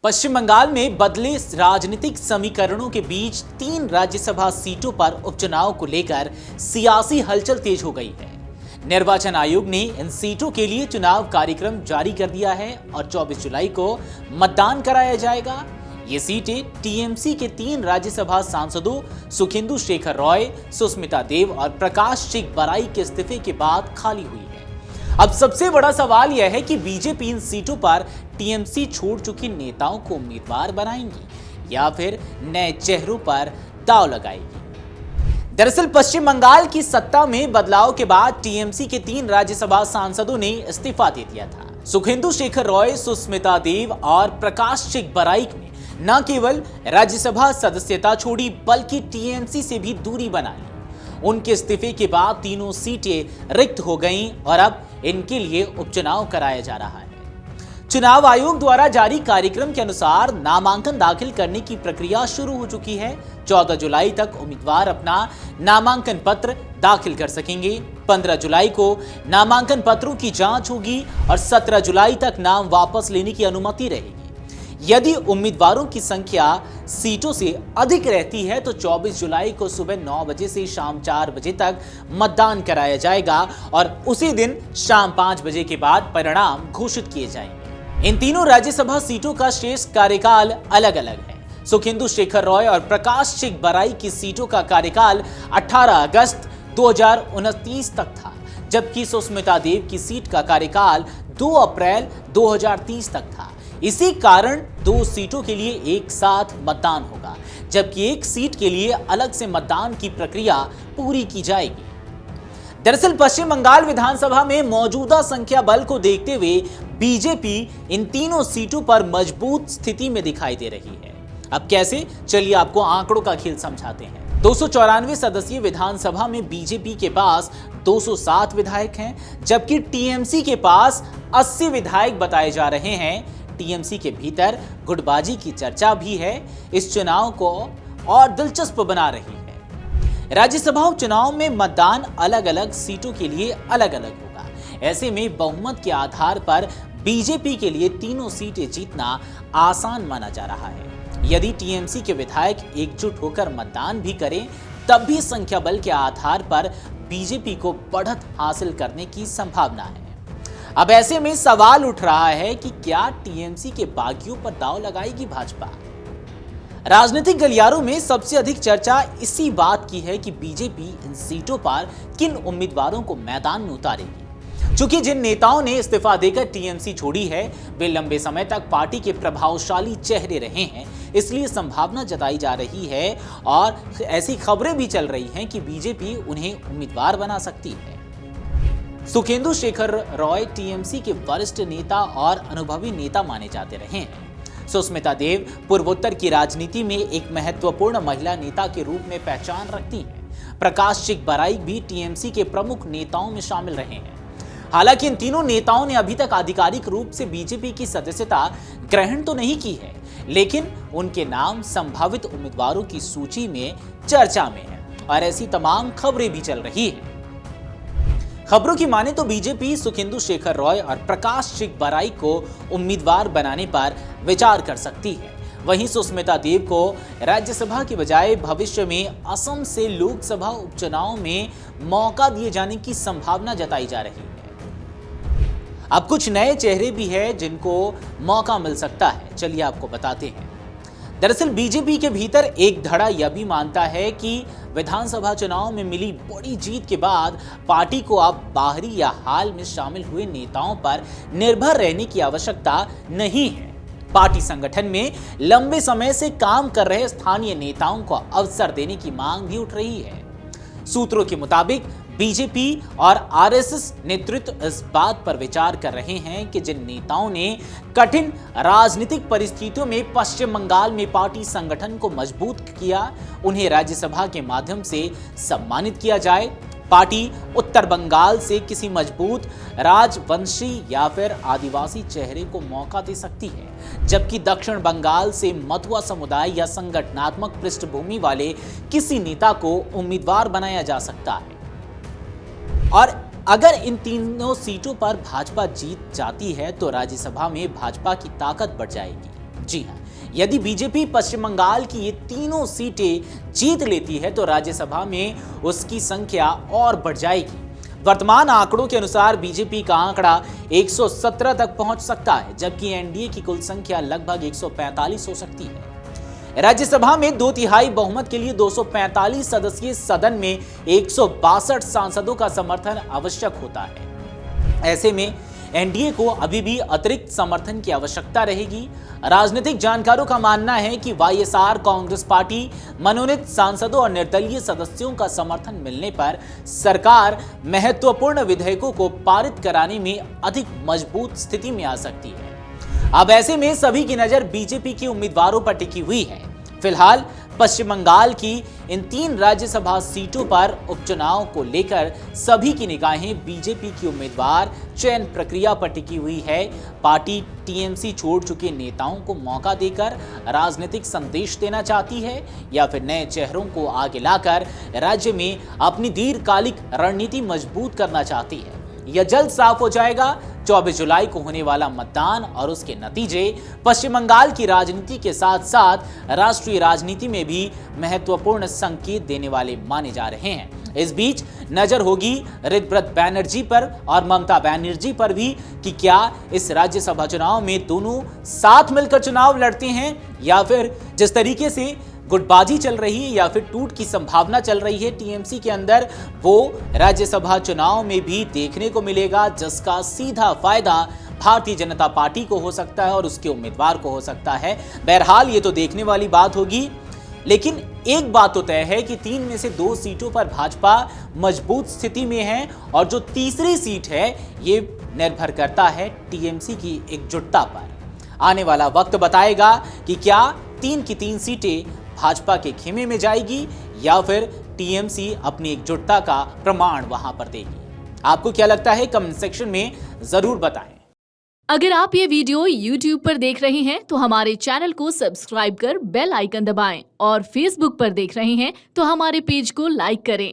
पश्चिम बंगाल में बदले राजनीतिक समीकरणों के बीच 3 राज्यसभा सीटों पर उपचुनाव को लेकर सियासी हलचल तेज हो गई है। निर्वाचन आयोग ने इन सीटों के लिए चुनाव कार्यक्रम जारी कर दिया है और 24 जुलाई को मतदान कराया जाएगा। ये सीटें टीएमसी के 3 राज्यसभा सांसदों सुखेंदु शेखर रॉय, सुष्मिता देव और प्रकाश सिंह बराई के इस्तीफे के बाद खाली हुई है। अब सबसे बड़ा सवाल यह है कि बीजेपी इन सीटों पर टीएमसी छोड़ चुके नेताओं को उम्मीदवार बनाएंगी या फिर नए चेहरों पर दांव लगाएगी। दरअसल पश्चिम बंगाल की सत्ता में बदलाव के बाद टीएमसी के 3 राज्यसभा सांसदों ने इस्तीफा दे दिया था। सुखेंदु शेखर रॉय, सुष्मिता देव और प्रकाश सिंह बराई ने न केवल राज्यसभा सदस्यता छोड़ी बल्कि टीएमसी से भी दूरी बना ली। उनके इस्तीफे के बाद तीनों सीटें रिक्त हो गईं और अब इनके लिए उपचुनाव कराया जा रहा है। चुनाव आयोग द्वारा जारी कार्यक्रम के अनुसार नामांकन दाखिल करने की प्रक्रिया शुरू हो चुकी है। 14 जुलाई तक उम्मीदवार अपना नामांकन पत्र दाखिल कर सकेंगे। 15 जुलाई को नामांकन पत्रों की जांच होगी और 17 जुलाई तक नाम वापस लेने की अनुमति रहेगी। यदि उम्मीदवारों की संख्या सीटों से अधिक रहती है तो 24 जुलाई को सुबह 9 बजे से शाम 4 बजे तक मतदान कराया जाएगा और उसी दिन शाम 5 बजे के बाद परिणाम घोषित किए जाएंगे। इन तीनों राज्यसभा सीटों का शेष कार्यकाल अलग अलग है। सुखेंदु शेखर रॉय और प्रकाश सिंह बराई की सीटों का कार्यकाल 18 अगस्त 2029 तक था, जबकि सुष्मिता देव की सीट का कार्यकाल 2 अप्रैल 2030 तक था। इसी कारण 2 सीटों के लिए एक साथ मतदान होगा, जबकि एक सीट के लिए अलग से मतदान की प्रक्रिया पूरी की जाएगी। दरअसल पश्चिम बंगाल विधानसभा में मौजूदा संख्या बल को देखते हुए बीजेपी इन तीनों सीटों पर मजबूत स्थिति में दिखाई दे रही है। अब कैसे, चलिए आपको आंकड़ों का खेल समझाते हैं। 294 सदस्यीय विधानसभा में बीजेपी के पास 207 विधायक हैं, जबकि टीएमसी के पास 80 विधायक बताए जा रहे हैं। टीएमसी के भीतर गुटबाजी की चर्चा भी है, इस चुनाव को और दिलचस्प बना रही है। राज्यसभा उपचुनाव में मतदान अलग अलग सीटों के लिए अलग अलग होगा। ऐसे में बहुमत के आधार पर बीजेपी के लिए तीनों सीटें जीतना आसान माना जा रहा है। यदि टीएमसी के विधायक एकजुट होकर मतदान भी करें तब भी संख्या बल के आधार पर बीजेपी को बढ़त हासिल करने की संभावना है। अब ऐसे में सवाल उठ रहा है कि क्या टीएमसी के बागियों पर दांव लगाएगी भाजपा? राजनीतिक गलियारों में सबसे अधिक चर्चा इसी बात की है कि बीजेपी इन सीटों पर किन उम्मीदवारों को मैदान में उतारेगी। चूंकि जिन नेताओं ने इस्तीफा देकर टीएमसी छोड़ी है वे लंबे समय तक पार्टी के प्रभावशाली चेहरे रहे हैं, इसलिए संभावना जताई जा रही है और ऐसी खबरें भी चल रही हैं कि बीजेपी उन्हें उम्मीदवार बना सकती है। सुखेंदु शेखर रॉय टीएमसी के वरिष्ठ नेता और अनुभवी नेता माने जाते रहे हैं। सुष्मिता देव पूर्वोत्तर की राजनीति में एक महत्वपूर्ण महिला नेता के रूप में पहचान रखती हैं। प्रकाश सिंह बराई भी टीएमसी के प्रमुख नेताओं में शामिल रहे हैं। हालांकि इन तीनों नेताओं ने अभी तक आधिकारिक रूप से बीजेपी की सदस्यता ग्रहण तो नहीं की है, लेकिन उनके नाम संभावित उम्मीदवारों की सूची में चर्चा में है और ऐसी तमाम खबरें भी चल रही है। खबरों की माने तो बीजेपी सुखेंदु शेखर रॉय और प्रकाश सिंह बराई को उम्मीदवार बनाने पर विचार कर सकती है। वहीं सुष्मिता देव को राज्यसभा के बजाय भविष्य में असम से लोकसभा उपचुनाव में मौका दिए जाने की संभावना जताई जा रही है। अब कुछ नए चेहरे भी हैं जिनको मौका मिल सकता है, चलिए आपको बताते हैं। दरअसल बीजेपी के भीतर एक धड़ा यह भी मानता है कि विधानसभा चुनाव में मिली बड़ी जीत के बाद पार्टी को अब बाहरी या हाल में शामिल हुए नेताओं पर निर्भर रहने की आवश्यकता नहीं है। पार्टी संगठन में लंबे समय से काम कर रहे स्थानीय नेताओं को अवसर देने की मांग भी उठ रही है। सूत्रों के मुताबिक बीजेपी और आरएसएस नेतृत्व इस बात पर विचार कर रहे हैं कि जिन नेताओं ने कठिन राजनीतिक परिस्थितियों में पश्चिम बंगाल में पार्टी संगठन को मजबूत किया, उन्हें राज्यसभा के माध्यम से सम्मानित किया जाए। पार्टी उत्तर बंगाल से किसी मजबूत राजवंशी या फिर आदिवासी चेहरे को मौका दे सकती है, जबकि दक्षिण बंगाल से मथुआ समुदाय या संगठनात्मक पृष्ठभूमि वाले किसी नेता को उम्मीदवार बनाया जा सकता है। और अगर इन तीनों सीटों पर भाजपा जीत जाती है तो राज्यसभा में भाजपा की ताकत बढ़ जाएगी। जी हाँ, यदि बीजेपी पश्चिम बंगाल की ये तीनों सीटें जीत लेती है तो राज्यसभा में उसकी संख्या और बढ़ जाएगी। वर्तमान आंकड़ों के अनुसार बीजेपी का आंकड़ा 117 तक पहुंच सकता है, जबकि एनडीए की कुल संख्या लगभग 145 हो सकती है। राज्यसभा में 2/3 बहुमत के लिए 245 सदस्यीय सदन में 162 सांसदों का समर्थन आवश्यक होता है। ऐसे में एनडीए को अभी भी अतिरिक्त समर्थन की आवश्यकता रहेगी। राजनीतिक जानकारों का मानना है कि वाईएसआर कांग्रेस पार्टी मनोनीत सांसदों और निर्दलीय सदस्यों का समर्थन मिलने पर सरकार महत्वपूर्ण विधेयकों को पारित कराने में अधिक मजबूत स्थिति में आ सकती है। अब ऐसे में सभी की नजर बीजेपी के उम्मीदवारों पर टिकी हुई है। फिलहाल पश्चिम बंगाल की इन 3 राज्यसभा सीटों पर उपचुनाव को लेकर सभी की निगाहें बीजेपी की उम्मीदवार चयन प्रक्रिया पर टिकी हुई है। पार्टी टीएमसी छोड़ चुके नेताओं को मौका देकर राजनीतिक संदेश देना चाहती है या फिर नए चेहरों को आगे लाकर राज्य में अपनी दीर्घकालिक रणनीति मजबूत करना चाहती है। यह जल्द साफ हो जाएगा। 24 जुलाई को होने वाला मतदान और उसके नतीजे पश्चिम बंगाल की राजनीति के साथ साथ राष्ट्रीय राजनीति में भी महत्वपूर्ण संकेत देने वाले माने जा रहे हैं। इस बीच नजर होगी ऋतव्रत बैनर्जी पर और ममता बनर्जी पर भी कि क्या इस राज्यसभा चुनाव में दोनों साथ मिलकर चुनाव लड़ते हैं या फिर जिस तरीके से गुटबाजी चल रही है या फिर टूट की संभावना चल रही है टीएमसी के अंदर, वो राज्यसभा चुनाव में भी देखने को मिलेगा, जिसका सीधा फायदा भारतीय जनता पार्टी को हो सकता है और उसके उम्मीदवार को हो सकता है। बहरहाल ये तो देखने वाली बात होगी, लेकिन एक बात तो तय है कि 3 में से 2 सीटों पर भाजपा मजबूत स्थिति में है और जो तीसरी सीट है ये निर्भर करता है टीएमसी की एकजुटता पर। आने वाला वक्त बताएगा कि क्या 3 की 3 सीटें भाजपा के खेमे में जाएगी या फिर टीएमसी अपनी एकजुटता का प्रमाण वहां पर देगी। आपको क्या लगता है कमेंट सेक्शन में जरूर बताएं। अगर आप ये वीडियो YouTube पर देख रहे हैं तो हमारे चैनल को सब्सक्राइब कर बेल आइकन दबाएं और Facebook पर देख रहे हैं तो हमारे पेज को लाइक करें।